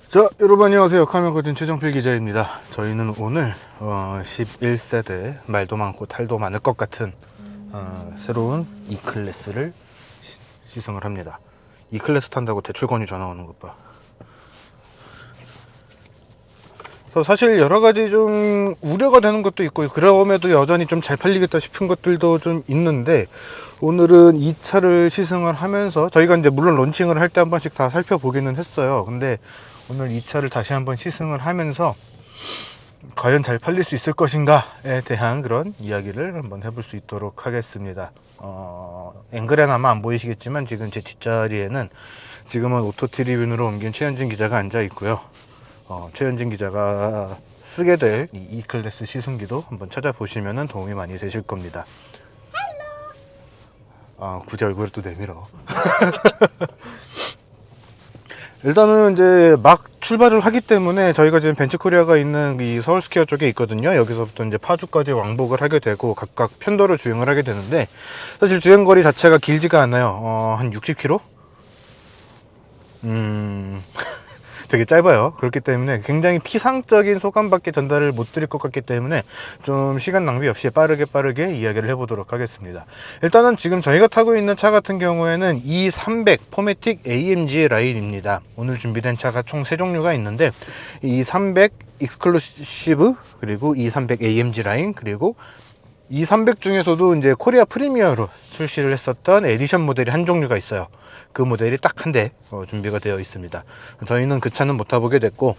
자, 여러분 안녕하세요. 카멘거진 최정필 기자입니다. 저희는 오늘 11세대 말도 많고 탈도 많을 것 같은 새로운 E클래스를 시승을 합니다. E클래스 탄다고 대출 권유 전화 오는 것 봐. 그래서 사실 여러 가지 좀 우려가 되는 것도 있고, 그럼에도 여전히 좀 잘 팔리겠다 싶은 것들도 좀 있는데, 오늘은 이 차를 시승을 하면서 저희가 이제 물론 론칭을 할 때 한 번씩 다 살펴보기는 했어요. 근데 오늘 이 차를 다시 한번 시승을 하면서 과연 잘 팔릴 수 있을 것인가에 대한 그런 이야기를 한번 해볼 수 있도록 하겠습니다. 앵글엔 아마 안 보이시겠지만 지금 제 뒷자리에는 지금은 오토트리뷴으로 옮긴 최현진 기자가 앉아 있고요. 최현진 기자가 쓰게 될 이 E클래스 시승기도 한번 찾아보시면 도움이 많이 되실 겁니다. 굳이 얼굴을 또 내밀어. 일단은 이제 막 출발을 하기 때문에 저희가 지금 벤츠코리아가 있는 이 서울스퀘어 쪽에 있거든요. 여기서부터 이제 파주까지 왕복을 하게 되고 각각 편도로 주행을 하게 되는데, 사실 주행거리 자체가 길지가 않아요. 한 60km? 되게 짧아요. 그렇기 때문에 굉장히 피상적인 소감밖에 전달을 못 드릴 것 같기 때문에 좀 시간 낭비 없이 빠르게 이야기를 해보도록 하겠습니다. 일단은 지금 저희가 타고 있는 차 같은 경우에는 E300 포매틱 AMG 라인입니다. 오늘 준비된 차가 총 3종류가 있는데 E300 익스클루시브, 그리고 E300 AMG 라인, 그리고 E300 중에서도 이제 코리아 프리미어로 출시를 했었던 에디션 모델이 한 종류가 있어요. 그 모델이 딱 한 대 준비가 되어 있습니다. 저희는 그 차는 못 타보게 됐고,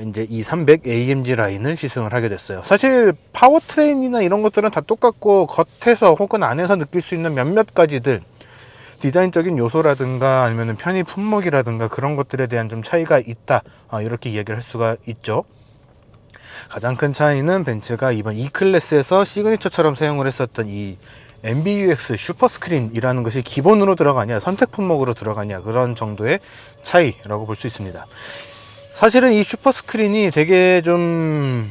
이제 E300 AMG 라인을 시승을 하게 됐어요. 사실 파워트레인이나 이런 것들은 다 똑같고, 겉에서 혹은 안에서 느낄 수 있는 몇몇 가지들, 디자인적인 요소라든가 아니면 편의 품목이라든가 그런 것들에 대한 좀 차이가 있다, 이렇게 이야기를 할 수가 있죠. 가장 큰 차이는 벤츠가 이번 E클래스에서 시그니처처럼 사용을 했었던 이 MBUX 슈퍼스크린이라는 것이 기본으로 들어가냐, 선택 품목으로 들어가냐, 그런 정도의 차이라고 볼 수 있습니다. 사실은 이 슈퍼스크린이 되게 좀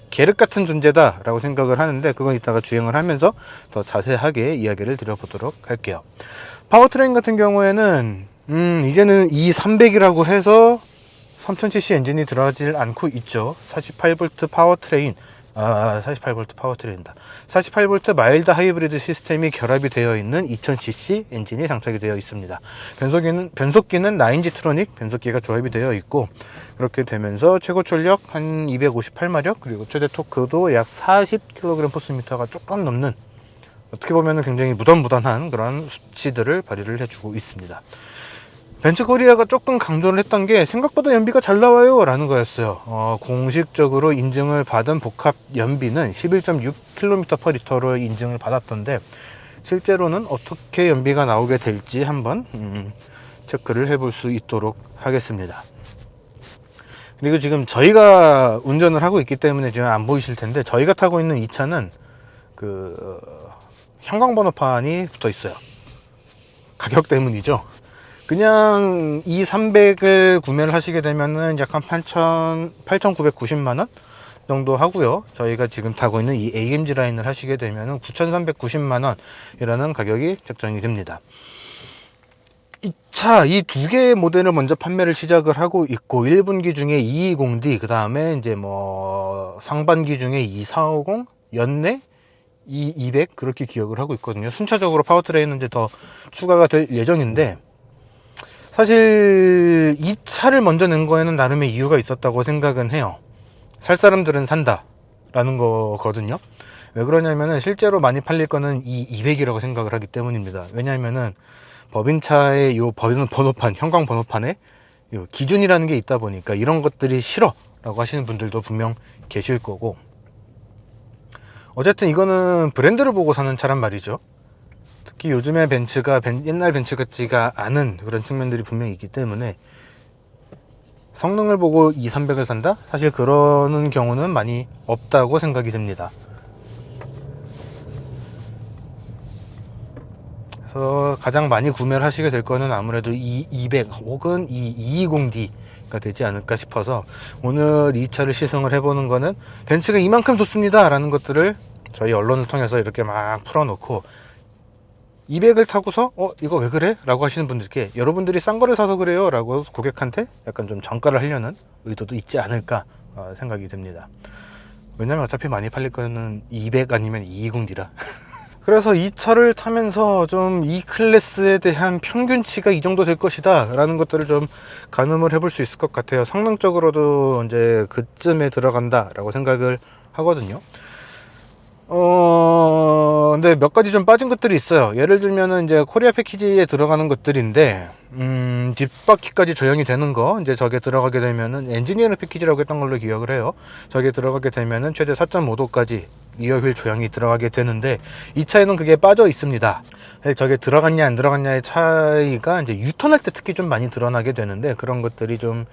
계륵 같은 존재다 라고 생각을 하는데, 그건 이따가 주행을 하면서 더 자세하게 이야기를 드려보도록 할게요. 파워트레인 같은 경우에는 이제는 E300이라고 해서 3000cc 엔진이 들어가질 않고 있죠. 48V 파워트레인, 48V 파워트레인이다. 48V 마일드 하이브리드 시스템이 결합이 되어 있는 2000cc 엔진이 장착이 되어 있습니다. 변속기는 9G트로닉 변속기가 조합이 되어 있고, 그렇게 되면서 최고 출력 한 258마력, 그리고 최대 토크도 약 40kgps가 조금 넘는, 어떻게 보면 굉장히 무던무던한 그런 수치들을 발휘를 해주고 있습니다. 벤츠코리아가 조금 강조를 했던 게 생각보다 연비가 잘 나와요 라는 거였어요. 공식적으로 인증을 받은 복합 연비는 11.6km/L로 인증을 받았던데, 실제로는 어떻게 연비가 나오게 될지 한번 체크를 해볼 수 있도록 하겠습니다. 그리고 지금 저희가 운전을 하고 있기 때문에 지금 안 보이실 텐데, 저희가 타고 있는 이 차는 그 형광번호판이 붙어 있어요. 가격 때문이죠. 그냥 E300을 구매를 하시게 되면은 약 한 8,990만원 정도 하고요. 저희가 지금 타고 있는 이 AMG 라인을 하시게 되면은 9,390만원 이라는 가격이 책정이 됩니다. 이 차, 이 두 개의 모델을 먼저 판매를 시작을 하고 있고, 1분기 중에 220D, 그 다음에 이제 뭐 상반기 중에 2450, 연내 200, 그렇게 기억을 하고 있거든요. 순차적으로 파워트레인은 이제 더 추가가 될 예정인데, 사실 이 차를 먼저 낸 거에는 나름의 이유가 있었다고 생각은 해요. 살 사람들은 산다 라는 거거든요. 왜 그러냐면은 실제로 많이 팔릴 거는 이 200이라고 생각을 하기 때문입니다. 왜냐하면은 법인차의 요 번호판, 형광 번호판에 요 기준이라는 게 있다 보니까 이런 것들이 싫어 라고 하시는 분들도 분명 계실 거고, 어쨌든 이거는 브랜드를 보고 사는 차란 말이죠. 특히 요즘의 벤츠가 옛날 벤츠 같지가 않은 그런 측면들이 분명히 있기 때문에, 성능을 보고 E300을 산다? 사실 그러는 경우는 많이 없다고 생각이 됩니다. 그래서 가장 많이 구매를 하시게 될 거는 아무래도 E200 혹은 E220D가 되지 않을까 싶어서, 오늘 이 차를 시승을 해보는 거는 벤츠가 이만큼 좋습니다 라는 것들을 저희 언론을 통해서 이렇게 막 풀어놓고, 200을 타고서 이거 왜 그래? 라고 하시는 분들께 여러분들이 싼 거를 사서 그래요 라고 고객한테 약간 좀 전가를 하려는 의도도 있지 않을까 생각이 듭니다. 왜냐면 어차피 많이 팔릴 거는 200 아니면 220D라. 그래서 이 차를 타면서 좀 이 클래스에 대한 평균치가 이 정도 될 것이다 라는 것들을 좀 가늠을 해볼 수 있을 것 같아요. 성능적으로도 이제 그쯤에 들어간다 라고 생각을 하거든요. 근데 몇 가지 좀 빠진 것들이 있어요. 예를 들면은 이제 코리아 패키지에 들어가는 것들인데, 뒷바퀴까지 조형이 되는 거, 이제 저게 들어가게 되면은 엔지니어링 패키지라고 했던 걸로 기억을 해요. 저게 들어가게 되면은 최대 4.5도까지 리어휠 조형이 들어가게 되는데, 이 차에는 그게 빠져 있습니다. 저게 들어갔냐 안 들어갔냐의 차이가 이제 유턴할 때 특히 좀 많이 드러나게 되는데, 그런 것들이 좀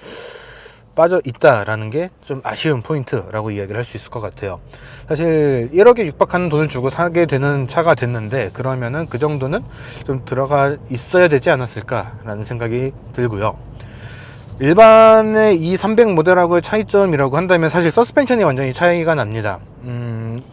빠져 있다라는 게 좀 아쉬운 포인트라고 이야기를 할 수 있을 것 같아요. 사실 1억에 육박하는 돈을 주고 사게 되는 차가 됐는데, 그러면은 그 정도는 좀 들어가 있어야 되지 않았을까라는 생각이 들고요. 일반의 E300 모델하고의 차이점이라고 한다면 사실 서스펜션이 완전히 차이가 납니다.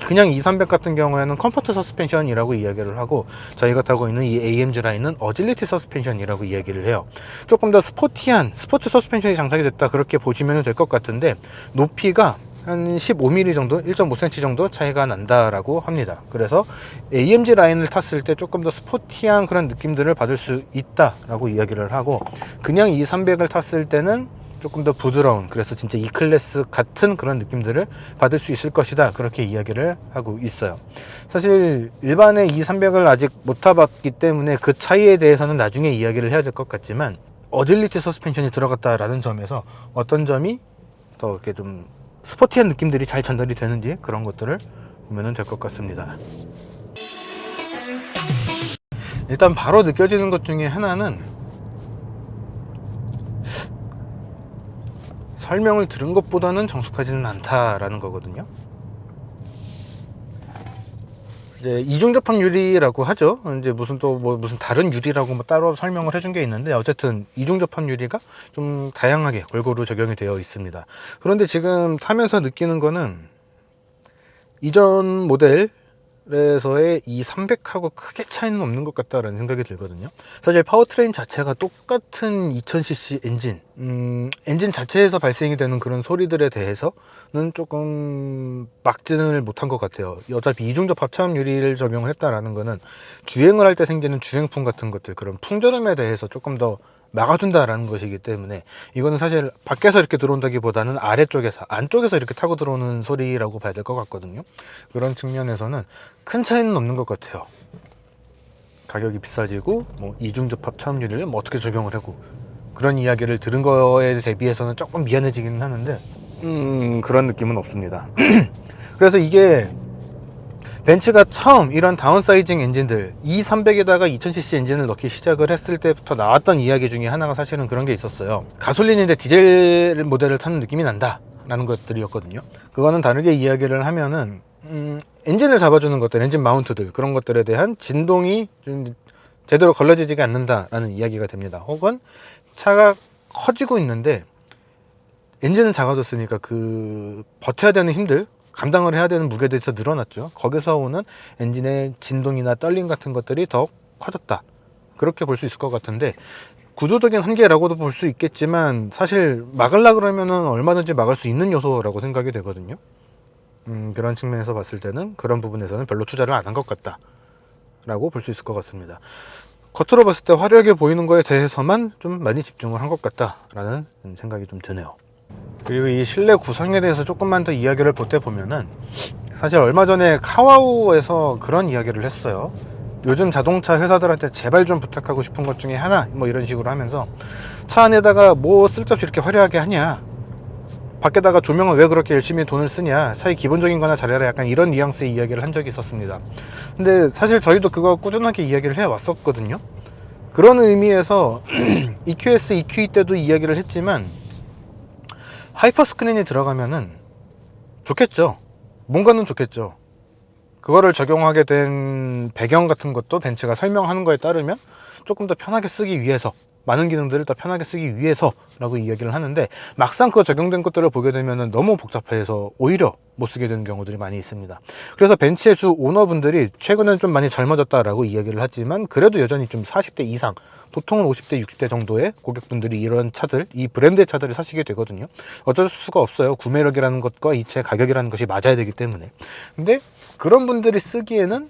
그냥 E300 같은 경우에는 컴포트 서스펜션이라고 이야기를 하고, 저희가 타고 있는 이 AMG 라인은 어질리티 서스펜션이라고 이야기를 해요. 조금 더 스포티한 스포츠 서스펜션이 장착이 됐다, 그렇게 보시면 될 것 같은데, 높이가 한 15mm 정도, 1.5cm 정도 차이가 난다라고 합니다. 그래서 AMG 라인을 탔을 때 조금 더 스포티한 그런 느낌들을 받을 수 있다라고 이야기를 하고, 그냥 E300을 탔을 때는 조금 더 부드러운, 그래서 진짜 E클래스 같은 그런 느낌들을 받을 수 있을 것이다, 그렇게 이야기를 하고 있어요. 사실 일반의 E300을 아직 못 타봤기 때문에 그 차이에 대해서는 나중에 이야기를 해야 될 것 같지만, 어질리티 서스펜션이 들어갔다라는 점에서 어떤 점이 더 이렇게 좀 스포티한 느낌들이 잘 전달이 되는지, 그런 것들을 보면 될 것 같습니다. 일단 바로 느껴지는 것 중에 하나는, 설명을 들은 것보다는 정숙하지는 않다라는 거거든요. 이제 이중접합 유리라고 하죠. 이제 무슨 또 무슨 다른 유리라고 따로 설명을 해준 게 있는데, 어쨌든 이중접합 유리가 좀 다양하게 골고루 적용이 되어 있습니다. 그런데 지금 타면서 느끼는 거는 이전 모델에서의 이 300하고 크게 차이는 없는 것 같다라는 생각이 들거든요. 사실 파워트레인 자체가 똑같은 2000cc 엔진, 엔진 자체에서 발생이 되는 그런 소리들에 대해서는 조금 막지를 못한 것 같아요. 어차피 이중접합 차음 유리를 적용을 했다라는 거는 주행을 할 때 생기는 주행풍 같은 것들, 그런 풍절음에 대해서 조금 더 막아준다라는 것이기 때문에, 이거는 사실 밖에서 이렇게 들어온다기보다는 아래쪽에서, 안쪽에서 이렇게 타고 들어오는 소리라고 봐야 될 것 같거든요. 그런 측면에서는 큰 차이는 없는 것 같아요. 가격이 비싸지고 이중접합 차음유리를 어떻게 적용을 하고, 그런 이야기를 들은 거에 대비해서는 조금 미안해지기는 하는데, 그런 느낌은 없습니다. 그래서 이게 벤츠가 처음 이런 다운사이징 엔진들, E300에다가 2000cc 엔진을 넣기 시작을 했을 때부터 나왔던 이야기 중에 하나가 사실은 그런 게 있었어요. 가솔린인데 디젤 모델을 타는 느낌이 난다 라는 것들이었거든요. 그거는 다르게 이야기를 하면은 엔진을 잡아주는 것들, 엔진 마운트들, 그런 것들에 대한 진동이 좀 제대로 걸러지지가 않는다라는 이야기가 됩니다. 혹은 차가 커지고 있는데 엔진은 작아졌으니까 그 버텨야 되는 힘들, 감당을 해야 되는 무게들이 더 늘어났죠. 거기서 오는 엔진의 진동이나 떨림 같은 것들이 더 커졌다, 그렇게 볼 수 있을 것 같은데, 구조적인 한계라고도 볼 수 있겠지만 사실 막으려 그러면은 얼마든지 막을 수 있는 요소라고 생각이 되거든요. 그런 측면에서 봤을 때는 그런 부분에서는 별로 투자를 안 한 것 같다 라고 볼 수 있을 것 같습니다. 겉으로 봤을 때 화려하게 보이는 거에 대해서만 좀 많이 집중을 한 것 같다 라는 생각이 좀 드네요. 그리고 이 실내 구성에 대해서 조금만 더 이야기를 보태보면은, 사실 얼마 전에 카와우에서 그런 이야기를 했어요. 요즘 자동차 회사들한테 제발 좀 부탁하고 싶은 것 중에 하나, 이런 식으로 하면서, 차 안에다가 쓸데없이 이렇게 화려하게 하냐, 밖에다가 조명을 왜 그렇게 열심히 돈을 쓰냐, 차라리 기본적인 거나 잘해라, 약간 이런 뉘앙스의 이야기를 한 적이 있었습니다. 근데 사실 저희도 그거 꾸준하게 이야기를 해왔었거든요. 그런 의미에서 EQS, EQE 때도 이야기를 했지만, 하이퍼 스크린이 들어가면은 좋겠죠. 뭔가는 좋겠죠. 그거를 적용하게 된 배경 같은 것도 벤츠가 설명하는 거에 따르면 조금 더 편하게 쓰기 위해서 많은 기능들을 더 편하게 쓰기 위해서라고 이야기를 하는데, 막상 그 적용된 것들을 보게 되면 너무 복잡해서 오히려 못 쓰게 되는 경우들이 많이 있습니다. 그래서 벤츠의 주 오너분들이 최근에는 좀 많이 젊어졌다라고 이야기를 하지만, 그래도 여전히 좀 40대 이상, 보통은 50대, 60대 정도의 고객분들이 이런 차들, 이 브랜드의 차들을 사시게 되거든요. 어쩔 수가 없어요. 구매력이라는 것과 이 차 가격이라는 것이 맞아야 되기 때문에. 근데 그런 분들이 쓰기에는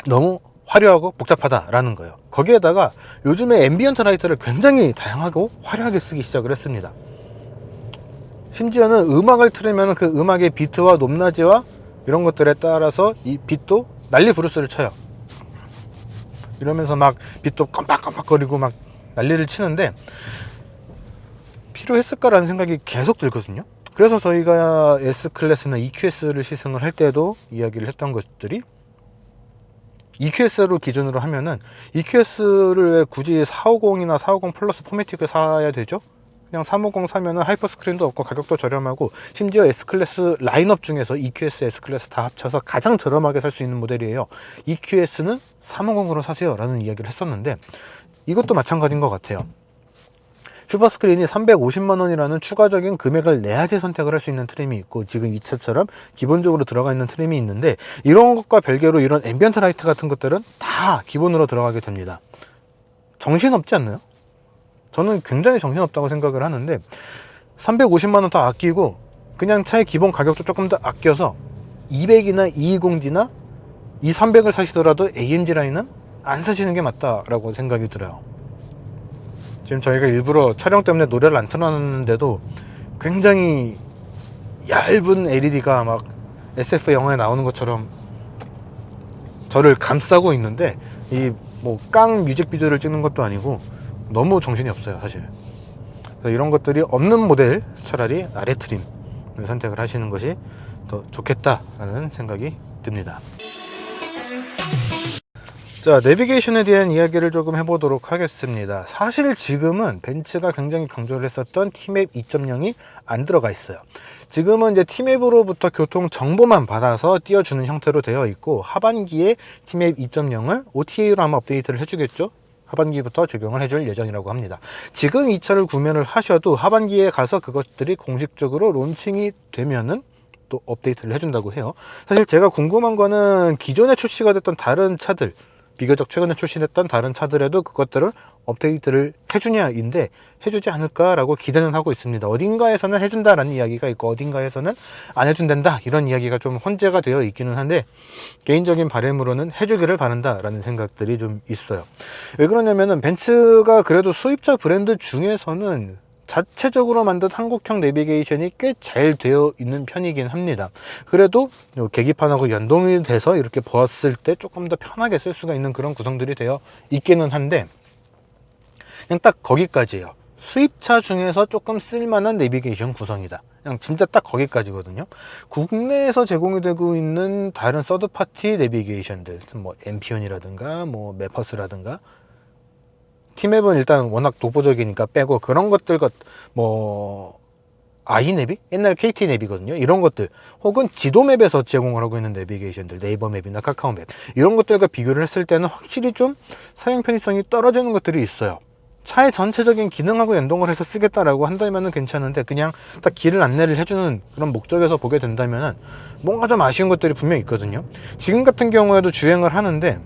너무 화려하고 복잡하다라는 거예요. 거기에다가 요즘에 앰비언트 라이트를 굉장히 다양하고 화려하게 쓰기 시작을 했습니다. 심지어는 음악을 틀으면 그 음악의 비트와 높낮이와 이런 것들에 따라서 이 빛도 난리 부르스를 쳐요. 이러면서 막 빛도 깜빡깜빡거리고 막 난리를 치는데, 필요했을까라는 생각이 계속 들거든요. 그래서 저희가 S클래스나 EQS를 시승을 할 때도 이야기를 했던 것들이, EQS를 기준으로 하면은 EQS를 왜 굳이 450이나 450 플러스 포매틱을 사야 되죠? 그냥 350 사면은 하이퍼 스크린도 없고 가격도 저렴하고, 심지어 S클래스 라인업 중에서 EQS, S클래스 다 합쳐서 가장 저렴하게 살 수 있는 모델이에요. EQS는 350으로 사세요 라는 이야기를 했었는데, 이것도 마찬가지인 것 같아요. 슈퍼스크린이 350만원이라는 추가적인 금액을 내야지 선택을 할 수 있는 트림이 있고, 지금 이 차처럼 기본적으로 들어가 있는 트림이 있는데, 이런 것과 별개로 이런 앰비언트 라이트 같은 것들은 다 기본으로 들어가게 됩니다. 정신없지 않나요? 저는 굉장히 정신없다고 생각을 하는데, 350만원 더 아끼고 그냥 차의 기본 가격도 조금 더 아껴서 200이나 220D나 2300을 사시더라도 AMG 라인은 안 사시는 게 맞다라고 생각이 들어요. 지금 저희가 일부러 촬영 때문에 노래를 안 틀어놨는데도 굉장히 얇은 LED가 막 SF 영화에 나오는 것처럼 저를 감싸고 있는데, 이 뭐 깡 뮤직비디오를 찍는 것도 아니고 너무 정신이 없어요 사실. 그래서 이런 것들이 없는 모델 차라리 아래 트림을 선택을 하시는 것이 더 좋겠다라는 생각이 듭니다. 자, 내비게이션에 대한 이야기를 조금 해보도록 하겠습니다. 사실 지금은 벤츠가 굉장히 강조를 했었던 T맵 2.0이 안 들어가 있어요. 지금은 이제 T맵으로부터 교통 정보만 받아서 띄워주는 형태로 되어 있고, 하반기에 T맵 2.0을 OTA로 아마 업데이트를 해주겠죠. 하반기부터 적용을 해줄 예정이라고 합니다. 지금 이 차를 구매를 하셔도 하반기에 가서 그것들이 공식적으로 론칭이 되면은 또 업데이트를 해준다고 해요. 사실 제가 궁금한 거는 기존에 출시가 됐던 다른 차들, 비교적 최근에 출시됐던 다른 차들에도 그것들을 업데이트를 해주냐인데, 해주지 않을까라고 기대는 하고 있습니다. 어딘가에서는 해준다라는 이야기가 있고, 어딘가에서는 안 해준단다 이런 이야기가 좀 혼재가 되어 있기는 한데, 개인적인 바람으로는 해주기를 바란다라는 생각들이 좀 있어요. 왜 그러냐면은 벤츠가 그래도 수입차 브랜드 중에서는 자체적으로 만든 한국형 내비게이션이 꽤 잘 되어 있는 편이긴 합니다. 그래도 계기판하고 연동이 돼서 이렇게 보았을 때 조금 더 편하게 쓸 수가 있는 그런 구성들이 되어 있기는 한데, 그냥 딱 거기까지예요. 수입차 중에서 조금 쓸만한 내비게이션 구성이다. 그냥 진짜 딱 거기까지거든요. 국내에서 제공이 되고 있는 다른 서드파티 내비게이션들, 뭐 엠피온이라든가 뭐 메퍼스라든가, T맵은 일단 워낙 독보적이니까 빼고, 그런 것들과 뭐 아이내비? 옛날 KT내비거든요. 이런 것들, 혹은 지도맵에서 제공을 하고 있는 내비게이션들, 네이버맵이나 카카오맵, 이런 것들과 비교를 했을 때는 확실히 좀 사용 편의성이 떨어지는 것들이 있어요. 차의 전체적인 기능하고 연동을 해서 쓰겠다라고 한다면 괜찮은데, 그냥 딱 길 안내를 해주는 그런 목적에서 보게 된다면 뭔가 좀 아쉬운 것들이 분명히 있거든요. 지금 같은 경우에도 주행을 하는데,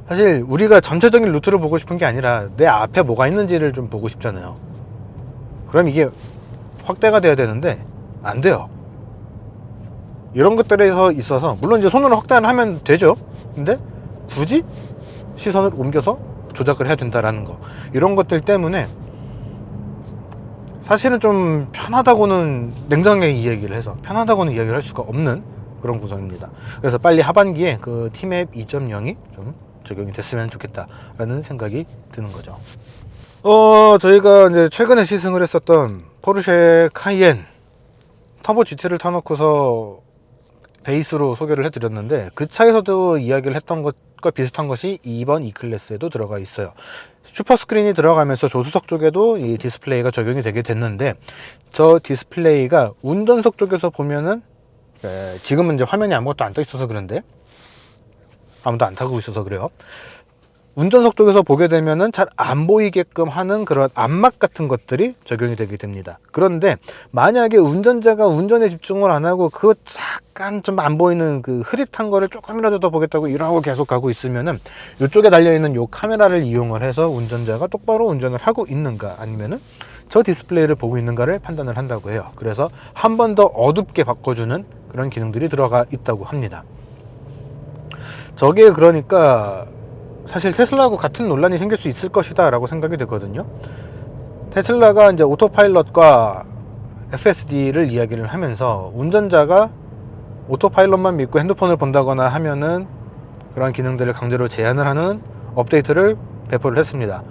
사실 우리가 전체적인 루트를 보고 싶은 게 아니라 내 앞에 뭐가 있는지를 좀 보고 싶잖아요. 그럼 이게 확대가 돼야 되는데 안 돼요. 이런 것들에서 있어서, 물론 이제 손으로 확대를 하면 되죠. 근데 굳이 시선을 옮겨서 조작을 해야 된다라는 거, 이런 것들 때문에 사실은 좀 편하다고는, 냉정하게 이야기를 해서 편하다고는 이야기를 할 수가 없는 그런 구성입니다. 그래서 빨리 하반기에 그 T맵 2.0이 좀 적용이 됐으면 좋겠다라는 생각이 드는 거죠. 저희가 이제 최근에 시승을 했었던 포르쉐 카이엔 터보 GT를 타놓고서 베이스로 소개를 해드렸는데, 그 차에서도 이야기를 했던 것과 비슷한 것이 이번 E클래스에도 들어가 있어요. 슈퍼스크린이 들어가면서 조수석 쪽에도 이 디스플레이가 적용이 되게 됐는데, 저 디스플레이가 운전석 쪽에서 보면은, 지금은 이제 화면이 아무것도 안 떠 있어서 그런데, 아무도 안 타고 있어서 그래요. 운전석 쪽에서 보게 되면은 잘 안 보이게끔 하는 그런 암막 같은 것들이 적용이 되게 됩니다. 그런데 만약에 운전자가 운전에 집중을 안 하고 그 잠깐 좀 안 보이는 그 흐릿한 거를 조금이라도 더 보겠다고 이러고 계속 가고 있으면은 이쪽에 달려있는 요 카메라를 이용을 해서 운전자가 똑바로 운전을 하고 있는가 아니면은 저 디스플레이를 보고 있는가를 판단을 한다고 해요. 그래서 한 번 더 어둡게 바꿔주는 그런 기능들이 들어가 있다고 합니다. 저게 그러니까 사실 테슬라하고 같은 논란이 생길 수 있을 것이다 라고 생각이 되거든요. 테슬라가 이제 오토파일럿과 FSD를 이야기를 하면서 운전자가 오토파일럿만 믿고 핸드폰을 본다거나 하면은 그런 기능들을 강제로 제한을 하는 업데이트를 배포를 했습니다.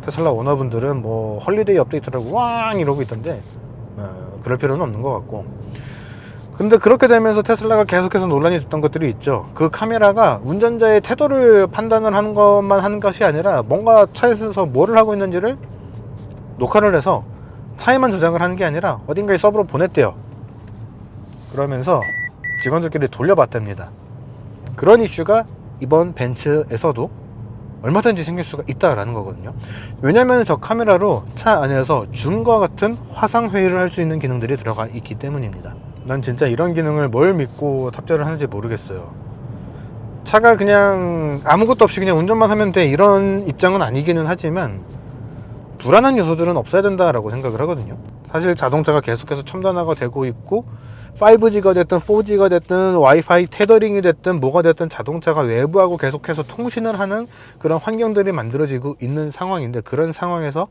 테슬라 오너분들은 뭐 헐리데이 업데이트라고 왕 이러고 있던데 그럴 필요는 없는 것 같고, 근데 그렇게 되면서 테슬라가 계속해서 논란이 됐던 것들이 있죠. 그 카메라가 운전자의 태도를 판단을 하는 것만 하는 것이 아니라 뭔가 차에서 뭐를 하고 있는지를 녹화를 해서 차에만 저장을 하는 게 아니라 어딘가에 서버로 보냈대요. 그러면서 직원들끼리 돌려봤답니다. 그런 이슈가 이번 벤츠에서도 얼마든지 생길 수가 있다라는 거거든요. 왜냐면 저 카메라로 차 안에서 줌과 같은 화상회의를 할 수 있는 기능들이 들어가 있기 때문입니다. 난 진짜 이런 기능을 뭘 믿고 탑재를 하는지 모르겠어요. 차가 그냥 아무것도 없이 그냥 운전만 하면 돼 이런 입장은 아니기는 하지만 불안한 요소들은 없어야 된다라고 생각을 하거든요. 사실 자동차가 계속해서 첨단화가 되고 있고 5G가 됐든 4G가 됐든 와이파이 테더링이 됐든 뭐가 됐든 자동차가 외부하고 계속해서 통신을 하는 그런 환경들이 만들어지고 있는 상황인데, 그런 상황에서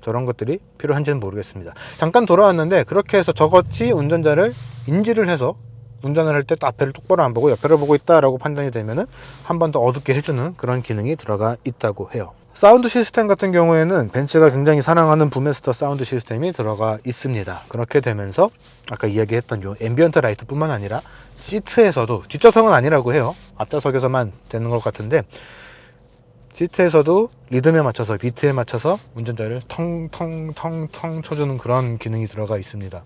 저런 것들이 필요한지는 모르겠습니다. 잠깐 돌아왔는데 그렇게 해서 저것이 운전자를 인지를 해서 운전을 할 때 또 앞에를 똑바로 안 보고 옆에를 보고 있다라고 판단이 되면은 한 번 더 어둡게 해주는 그런 기능이 들어가 있다고 해요. 사운드 시스템 같은 경우에는 벤츠가 굉장히 사랑하는 부메스터 사운드 시스템이 들어가 있습니다. 그렇게 되면서 아까 이야기했던 요 앰비언트 라이트 뿐만 아니라 시트에서도, 뒷좌석은 아니라고 해요. 앞좌석에서만 되는 것 같은데 시트에서도 리듬에 맞춰서, 비트에 맞춰서 운전자를 텅텅텅텅 쳐주는 그런 기능이 들어가 있습니다.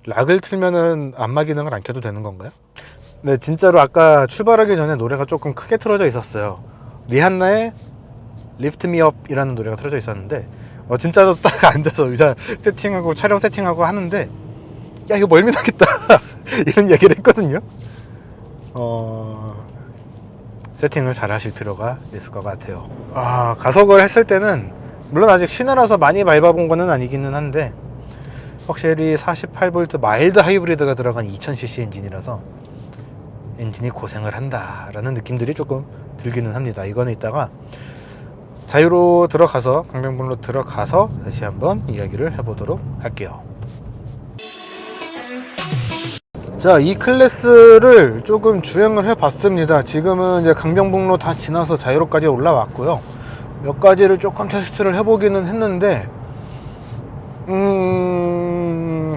락을 틀면은 안마 기능을 안 켜도 되는 건가요? 네, 진짜로 아까 출발하기 전에 노래가 조금 크게 틀어져 있었어요. 리한나의 Lift Me Up 이라는 노래가 틀어져 있었는데 진짜로 딱 앉아서 의자 세팅하고 촬영 세팅하고 하는데 야 이거 멀미 나겠다 이런 얘기를 했거든요. 세팅을 잘 하실 필요가 있을 것 같아요. 가속을 했을 때는 물론 아직 신화라서 많이 밟아본 거는 아니기는 한데 확실히 48V 마일드 하이브리드가 들어간 2000cc 엔진이라서 엔진이 고생을 한다 라는 느낌들이 조금 들기는 합니다. 이거는 이따가 자유로 들어가서, 강변북로 들어가서 다시 한번 이야기를 해보도록 할게요. 자, 이 클래스를 조금 주행을 해 봤습니다. 지금은 이제 강변북로 다 지나서 자유로까지 올라왔고요. 몇 가지를 조금 테스트를 해보기는 했는데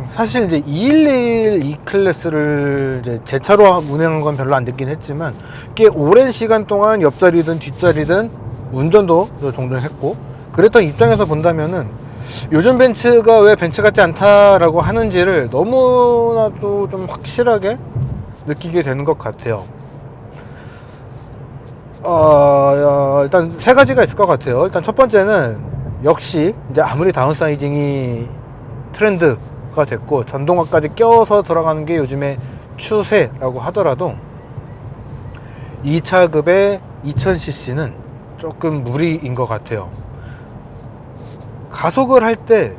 사실 이제 211 E 클래스를 이제 제 차로 운행한 건 별로 안 듣긴 했지만 꽤 오랜 시간 동안 옆자리든 뒷자리든 운전도 종종 했고 그랬던 입장에서 본다면은 요즘 벤츠가 왜 벤츠 같지 않다라고 하는지를 너무나도 좀 확실하게 느끼게 되는 것 같아요. 일단 세 가지가 있을 것 같아요. 일단 첫 번째는 역시 이제 아무리 다운사이징이 트렌드가 됐고 전동화까지 껴서 들어가는 게 요즘의 추세라고 하더라도 이 차급의 2000cc는 조금 무리인 것 같아요. 가속을 할 때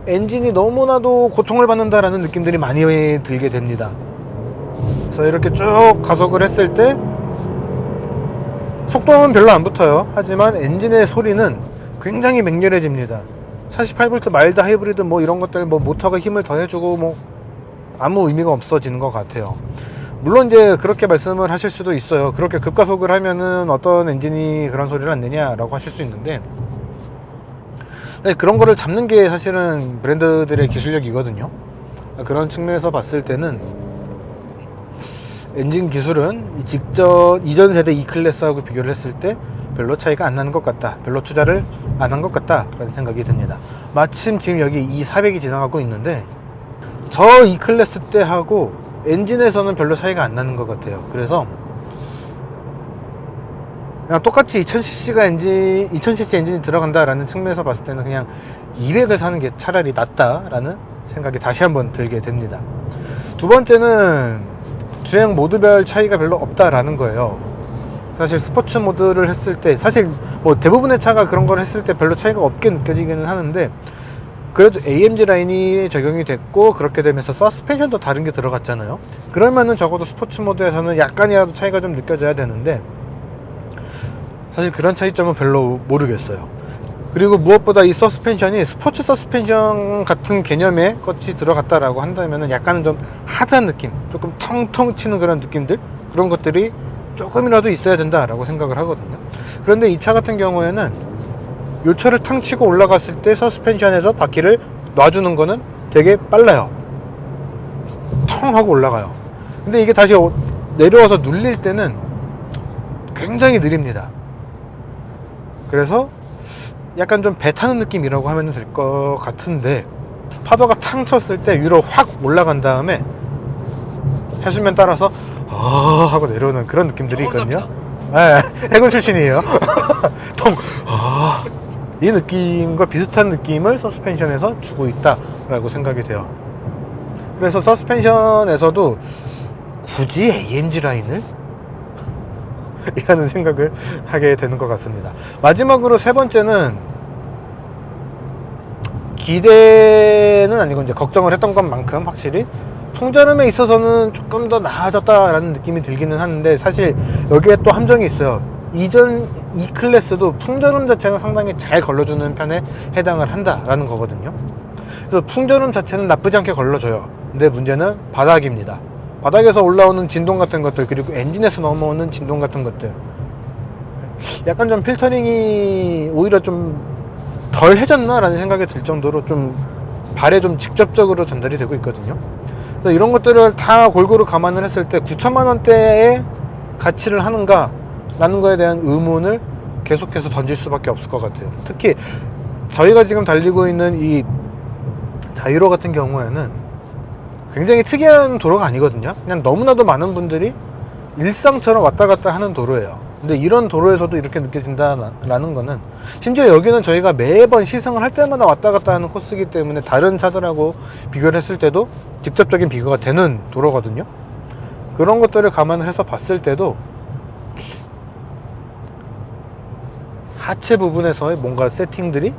엔진이 너무나도 고통을 받는다라는 느낌들이 많이 들게 됩니다. 그래서 이렇게 쭉 가속을 했을 때 속도는 별로 안 붙어요. 하지만 엔진의 소리는 굉장히 맹렬해집니다. 48V 마일드 하이브리드 뭐 이런 것들 뭐 모터가 힘을 더해주고 뭐 아무 의미가 없어지는 것 같아요. 물론 이제 그렇게 말씀을 하실 수도 있어요. 그렇게 급가속을 하면은 어떤 엔진이 그런 소리를 안 내냐라고 하실 수 있는데 그런 거를 잡는 게 사실은 브랜드들의 기술력이거든요. 그런 측면에서 봤을 때는 엔진 기술은 이전 세대 E클래스하고 비교를 했을 때 별로 차이가 안 나는 것 같다, 별로 투자를 안 한 것 같다 라는 생각이 듭니다. 마침 지금 여기 E400이 지나가고 있는데 저 E클래스 때 하고 엔진에서는 별로 차이가 안 나는 것 같아요. 그래서 그냥 똑같이 2000cc 엔진이 들어간다라는 측면에서 봤을 때는 그냥 200을 사는 게 차라리 낫다라는 생각이 다시 한번 들게 됩니다. 두 번째는 주행 모드별 차이가 별로 없다라는 거예요. 사실 스포츠 모드를 했을 때, 사실 뭐 대부분의 차가 그런 걸 했을 때 별로 차이가 없게 느껴지기는 하는데, 그래도 AMG 라인이 적용이 됐고 그렇게 되면서 서스펜션도 다른 게 들어갔잖아요. 그러면은 적어도 스포츠 모드에서는 약간이라도 차이가 좀 느껴져야 되는데, 사실 그런 차이점은 별로 모르겠어요. 그리고 무엇보다 이 서스펜션이 스포츠 서스펜션 같은 개념의 것이 들어갔다라고 한다면은 약간은 좀 하드한 느낌, 조금 텅텅 치는 그런 느낌들, 그런 것들이 조금이라도 있어야 된다라고 생각을 하거든요. 그런데 이 차 같은 경우에는 요 차를 탕 치고 올라갔을 때 서스펜션에서 바퀴를 놔주는 거는 되게 빨라요. 텅 하고 올라가요. 근데 이게 다시 내려와서 눌릴 때는 굉장히 느립니다. 그래서 약간 좀 배 타는 느낌이라고 하면 될 것 같은데, 파도가 탕 쳤을 때 위로 확 올라간 다음에 해수면 따라서 하고 내려오는 그런 느낌들이 있거든요. 네, 해군 출신이에요. 이 느낌과 비슷한 느낌을 서스펜션에서 주고 있다라고 생각이 돼요. 그래서 서스펜션에서도 굳이 AMG 라인을? 이라는 생각을 하게 되는 것 같습니다. 마지막으로 세 번째는, 기대는 아니고 이제 걱정을 했던 것만큼 확실히 풍절음에 있어서는 조금 더 나아졌다라는 느낌이 들기는 하는데, 사실 여기에 또 함정이 있어요. 이전 E클래스도 풍절음 자체는 상당히 잘 걸러주는 편에 해당을 한다라는 거거든요. 그래서 풍절음 자체는 나쁘지 않게 걸러줘요. 근데 문제는 바닥입니다. 바닥에서 올라오는 진동 같은 것들, 그리고 엔진에서 넘어오는 진동 같은 것들, 약간 좀 필터링이 오히려 좀 덜 해졌나 라는 생각이 들 정도로 좀 발에 좀 직접적으로 전달이 되고 있거든요. 그래서 이런 것들을 다 골고루 감안을 했을 때 9천만 원대의 가치를 하는가 라는 거에 대한 의문을 계속해서 던질 수밖에 없을 것 같아요. 특히 저희가 지금 달리고 있는 이 자이로 같은 경우에는 굉장히 특이한 도로가 아니거든요. 그냥 너무나도 많은 분들이 일상처럼 왔다 갔다 하는 도로예요. 근데 이런 도로에서도 이렇게 느껴진다라는 거는, 심지어 여기는 저희가 매번 시승을 할 때마다 왔다 갔다 하는 코스이기 때문에 다른 차들하고 비교를 했을 때도 직접적인 비교가 되는 도로거든요. 그런 것들을 감안을 해서 봤을 때도 하체 부분에서의 뭔가 세팅들이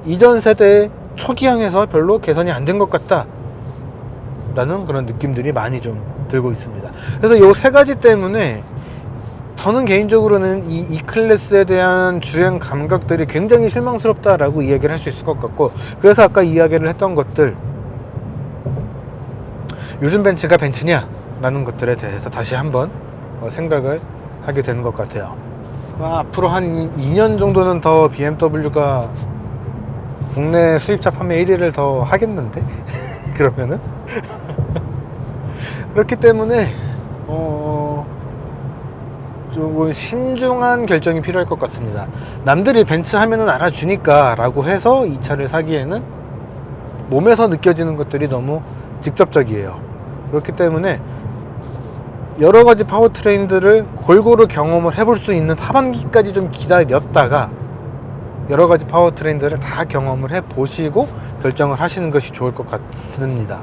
이전 세대의 초기향에서 별로 개선이 안 된 것 같다 라는 그런 느낌들이 많이 좀 들고 있습니다. 그래서 이 세 가지 때문에 저는 개인적으로는 이 E클래스에 대한 주행 감각들이 굉장히 실망스럽다라고 이야기를 할 수 있을 것 같고, 그래서 아까 이야기를 했던 것들, 요즘 벤츠가 벤츠냐 라는 것들에 대해서 다시 한번 생각을 하게 되는 것 같아요. 앞으로 한 2년 정도는 더 BMW가 국내 수입차 판매 1위를 더 하겠는데 그러면은 그렇기 때문에 조금 신중한 결정이 필요할 것 같습니다. 남들이 벤츠 하면은 알아주니까 라고 해서 이 차를 사기에는 몸에서 느껴지는 것들이 너무 직접적이에요. 그렇기 때문에 여러 가지 파워트레인들을 골고루 경험을 해볼 수 있는 하반기까지 좀 기다렸다가 여러 가지 파워트레인들을 다 경험을 해 보시고 결정을 하시는 것이 좋을 것 같습니다.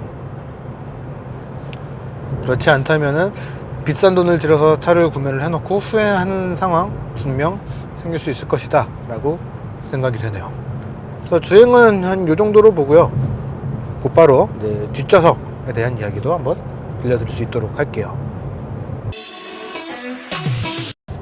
그렇지 않다면은 비싼 돈을 들여서 차를 구매를 해놓고 후회하는 상황 분명 생길 수 있을 것이다 라고 생각이 되네요. 그래서 주행은 한 요 정도로 보고요. 곧바로 이제 뒷좌석에 대한 이야기도 한번 들려드릴 수 있도록 할게요.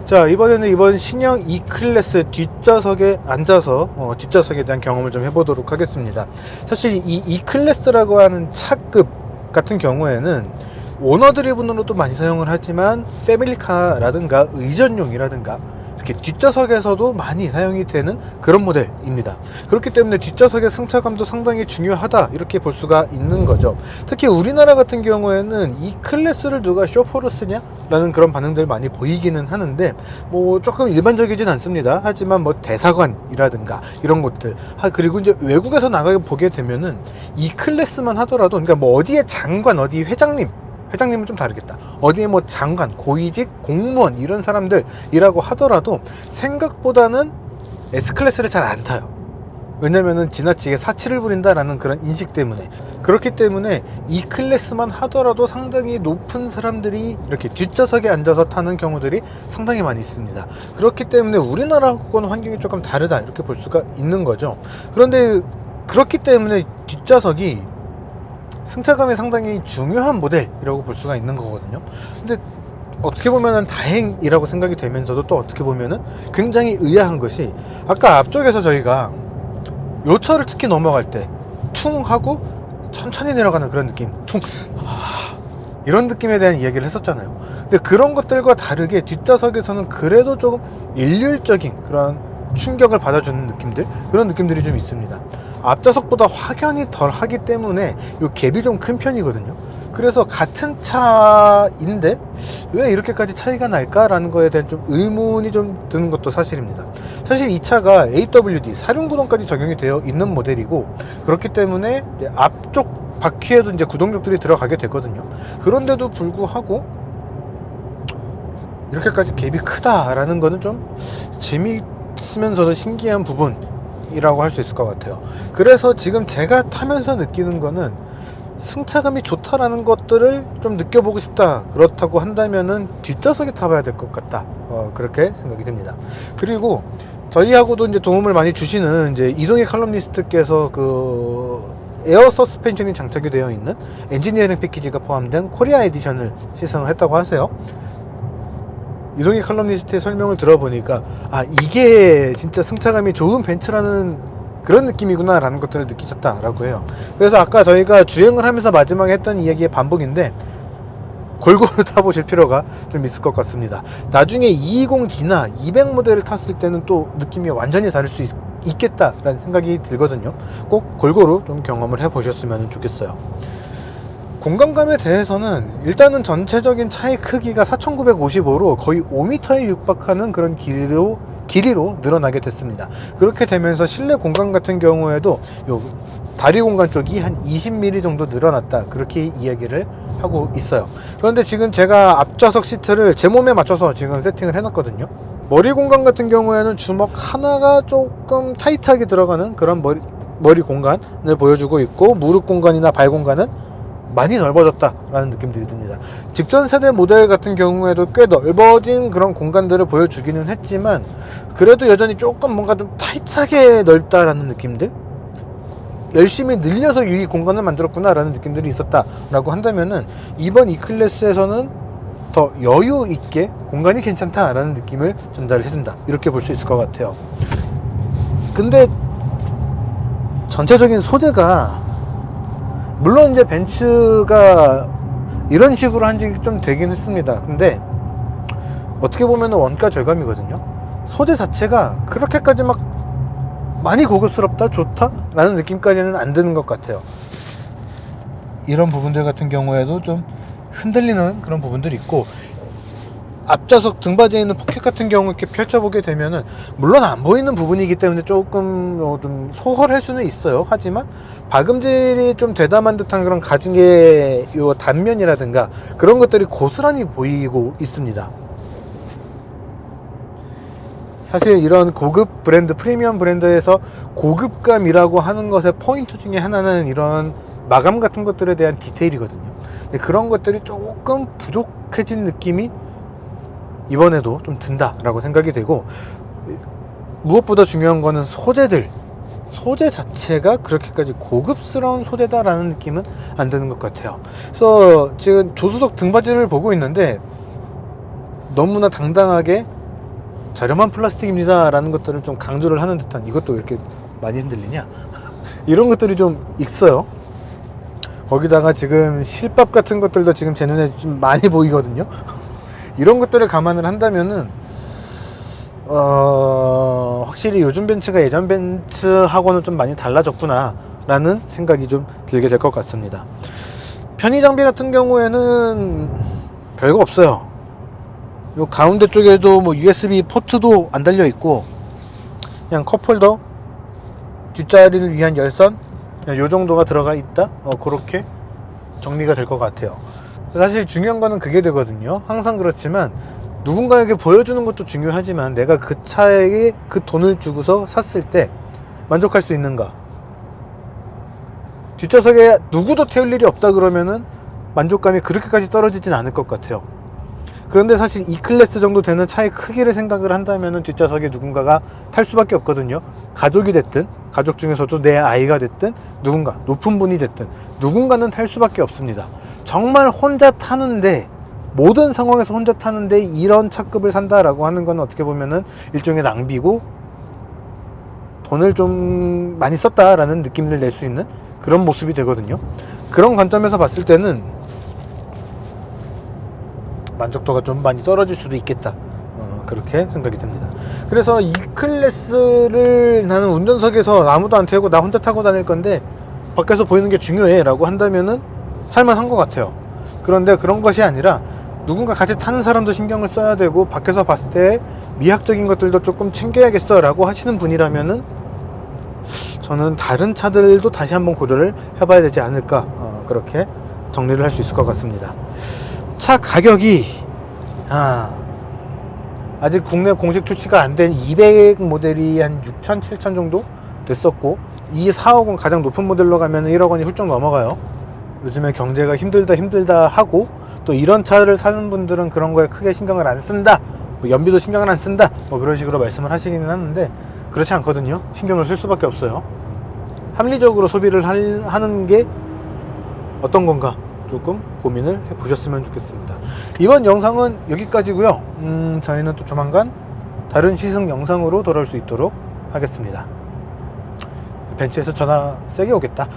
자, 이번에는 이번 신형 E클래스 뒷좌석에 앉아서 뒷좌석에 대한 경험을 좀 해보도록 하겠습니다. 사실 이 E클래스라고 하는 차급 같은 경우에는 오너 드리븐으로도 많이 사용을 하지만 패밀리카라든가 의전용이라든가 이렇게 뒷좌석에서도 많이 사용이 되는 그런 모델입니다. 그렇기 때문에 뒷좌석의 승차감도 상당히 중요하다 이렇게 볼 수가 있는 거죠. 특히 우리나라 같은 경우에는 이 클래스를 누가 쇼포로 쓰냐? 라는 그런 반응들 많이 보이기는 하는데 뭐 조금 일반적이진 않습니다. 하지만 뭐 대사관이라든가 이런 곳들 그리고 이제 외국에서 나가 보게 되면은 이 클래스만 하더라도 그러니까 뭐 어디에 장관 어디 회장님 회장님은 좀 다르겠다. 어디에 뭐 장관, 고위직, 공무원 이런 사람들이라고 하더라도 생각보다는 S클래스를 잘 안 타요. 왜냐면은 지나치게 사치를 부린다라는 그런 인식 때문에. 그렇기 때문에 E클래스만 하더라도 상당히 높은 사람들이 이렇게 뒷좌석에 앉아서 타는 경우들이 상당히 많이 있습니다. 그렇기 때문에 우리나라하고는 환경이 조금 다르다 이렇게 볼 수가 있는 거죠. 그런데 그렇기 때문에 뒷좌석이 승차감이 상당히 중요한 모델이라고 볼 수가 있는 거거든요. 근데 어떻게 보면은 다행이라고 생각이 되면서도 또 어떻게 보면은 굉장히 의아한 것이, 아까 앞쪽에서 저희가 요철을 특히 넘어갈 때 퉁 하고 천천히 내려가는 그런 느낌, 퉁 이런 느낌에 대한 이야기를 했었잖아요. 근데 그런 것들과 다르게 뒷좌석에서는 그래도 조금 일률적인 그런 충격을 받아주는 느낌들, 그런 느낌들이 좀 있습니다. 앞좌석보다 확연히 덜 하기 때문에 이 갭이 좀 큰 편이거든요. 그래서 같은 차인데 왜 이렇게까지 차이가 날까라는 거에 대한 좀 의문이 좀 드는 것도 사실입니다. 사실 이 차가 AWD 사륜구동까지 적용이 되어 있는 모델이고, 그렇기 때문에 이제 앞쪽 바퀴에도 이제 구동력들이 들어가게 되거든요. 그런데도 불구하고 이렇게까지 갭이 크다라는 거는 좀 재미있으면서도 신기한 부분이라고 할 수 있을 것 같아요. 그래서 지금 제가 타면서 느끼는 거는 승차감이 좋다라는 것들을 좀 느껴보고 싶다, 그렇다고 한다면은 뒷좌석에 타봐야 될 것 같다, 그렇게 생각이 듭니다. 그리고 저희하고도 이제 도움을 많이 주시는 이제 이동희 칼럼니스트께서 그 에어 서스펜션이 장착이 되어 있는 엔지니어링 패키지가 포함된 코리아 에디션을 시승을 했다고 하세요. 이동희 칼럼니스트의 설명을 들어보니까 아, 이게 진짜 승차감이 좋은 벤츠라는 그런 느낌이구나 라는 것들을 느끼셨다라고 해요. 그래서 아까 저희가 주행을 하면서 마지막에 했던 이야기의 반복인데, 골고루 타보실 필요가 좀 있을 것 같습니다. 나중에 220D나 200 모델을 탔을 때는 또 느낌이 완전히 다를 수 있겠다라는 생각이 들거든요. 꼭 골고루 좀 경험을 해보셨으면 좋겠어요. 공간감에 대해서는 일단은 전체적인 차의 크기가 4955로 거의 5m에 육박하는 그런 길이로 늘어나게 됐습니다. 그렇게 되면서 실내 공간 같은 경우에도 요 다리 공간 쪽이 한 20mm 정도 늘어났다, 그렇게 이야기를 하고 있어요. 그런데 지금 제가 앞좌석 시트를 제 몸에 맞춰서 지금 세팅을 해놨거든요. 머리 공간 같은 경우에는 주먹 하나가 조금 타이트하게 들어가는 그런 머리 공간을 보여주고 있고, 무릎 공간이나 발 공간은 많이 넓어졌다라는 느낌들이 듭니다. 직전 세대 모델 같은 경우에도 꽤 넓어진 그런 공간들을 보여주기는 했지만, 그래도 여전히 조금 뭔가 좀 타이트하게 넓다라는 느낌들, 열심히 늘려서 이 공간을 만들었구나 라는 느낌들이 있었다라고 한다면은, 이번 E클래스에서는 더 여유 있게 공간이 괜찮다라는 느낌을 전달을 해준다, 이렇게 볼 수 있을 것 같아요. 근데 전체적인 소재가, 물론 이제 벤츠가 이런 식으로 한 지 좀 되긴 했습니다. 근데 어떻게 보면 원가 절감이거든요. 소재 자체가 그렇게까지 막 많이 고급스럽다, 좋다 라는 느낌까지는 안 드는 것 같아요. 이런 부분들 같은 경우에도 좀 흔들리는 그런 부분들이 있고, 앞좌석 등받이에 있는 포켓 같은 경우 이렇게 펼쳐보게 되면은, 물론 안 보이는 부분이기 때문에 조금 좀 소홀할 수는 있어요. 하지만 박음질이 좀 되담한 듯한 그런 가죽의 요 단면이라든가 그런 것들이 고스란히 보이고 있습니다. 사실 이런 고급 브랜드, 프리미엄 브랜드에서 고급감이라고 하는 것의 포인트 중에 하나는 이런 마감 같은 것들에 대한 디테일이거든요. 근데 그런 것들이 조금 부족해진 느낌이 이번에도 좀 든다라고 생각이 되고, 무엇보다 중요한 거는 소재 자체가 그렇게까지 고급스러운 소재다라는 느낌은 안 드는 것 같아요. 그래서 지금 조수석 등받이를 보고 있는데 너무나 당당하게 저렴한 플라스틱입니다 라는 것들을 좀 강조를 하는 듯한, 이것도 왜 이렇게 많이 흔들리냐 이런 것들이 좀 있어요. 거기다가 지금 실밥 같은 것들도 지금 제 눈에 좀 많이 보이거든요. 이런 것들을 감안을 한다면은 확실히 요즘 벤츠가 예전 벤츠하고는 좀 많이 달라졌구나 라는 생각이 좀 들게 될 것 같습니다. 편의 장비 같은 경우에는 별거 없어요. 요 가운데 쪽에도 뭐 USB 포트도 안 달려 있고, 그냥 컵홀더, 뒷자리를 위한 열선, 요 정도가 들어가 있다, 그렇게 정리가 될 것 같아요. 사실 중요한 거는 그게 되거든요. 항상 그렇지만 누군가에게 보여주는 것도 중요하지만 내가 그 차에 그 돈을 주고서 샀을 때 만족할 수 있는가. 뒷좌석에 누구도 태울 일이 없다 그러면은 만족감이 그렇게까지 떨어지진 않을 것 같아요. 그런데 사실 E클래스 정도 되는 차의 크기를 생각을 한다면은 뒷좌석에 누군가가 탈 수밖에 없거든요. 가족이 됐든, 가족 중에서도 내 아이가 됐든, 누군가, 높은 분이 됐든, 누군가는 탈 수밖에 없습니다. 정말 혼자 타는데, 모든 상황에서 혼자 타는데 이런 차급을 산다라고 하는 건 어떻게 보면은 일종의 낭비고, 돈을 좀 많이 썼다라는 느낌을 낼 수 있는 그런 모습이 되거든요. 그런 관점에서 봤을 때는 만족도가 좀 많이 떨어질 수도 있겠다, 그렇게 생각이 듭니다. 그래서 E클래스를 나는 운전석에서 아무도 안 태우고 나 혼자 타고 다닐 건데 밖에서 보이는 게 중요해 라고 한다면은 살만한 것 같아요. 그런데 그런 것이 아니라 누군가 같이 타는 사람도 신경을 써야 되고 밖에서 봤을 때 미학적인 것들도 조금 챙겨야겠어 라고 하시는 분이라면은 저는 다른 차들도 다시 한번 고려를 해봐야 되지 않을까, 그렇게 정리를 할 수 있을 것 같습니다. 차 가격이 아직 국내 공식 출시가 안 된 200 모델이 한 6천, 7천 정도 됐었고, 이 4억은 가장 높은 모델로 가면 1억 원이 훌쩍 넘어가요. 요즘에 경제가 힘들다 하고, 또 이런 차를 사는 분들은 그런 거에 크게 신경을 안 쓴다, 뭐 연비도 신경을 안 쓴다, 뭐 그런 식으로 말씀을 하시기는 하는데 그렇지 않거든요. 신경을 쓸 수밖에 없어요. 합리적으로 소비를 하는 게 어떤 건가 조금 고민을 해보셨으면 좋겠습니다. 이번 영상은 여기까지고요. 저희는 또 조만간 다른 시승 영상으로 돌아올 수 있도록 하겠습니다. 벤츠에서 전화 세게 오겠다.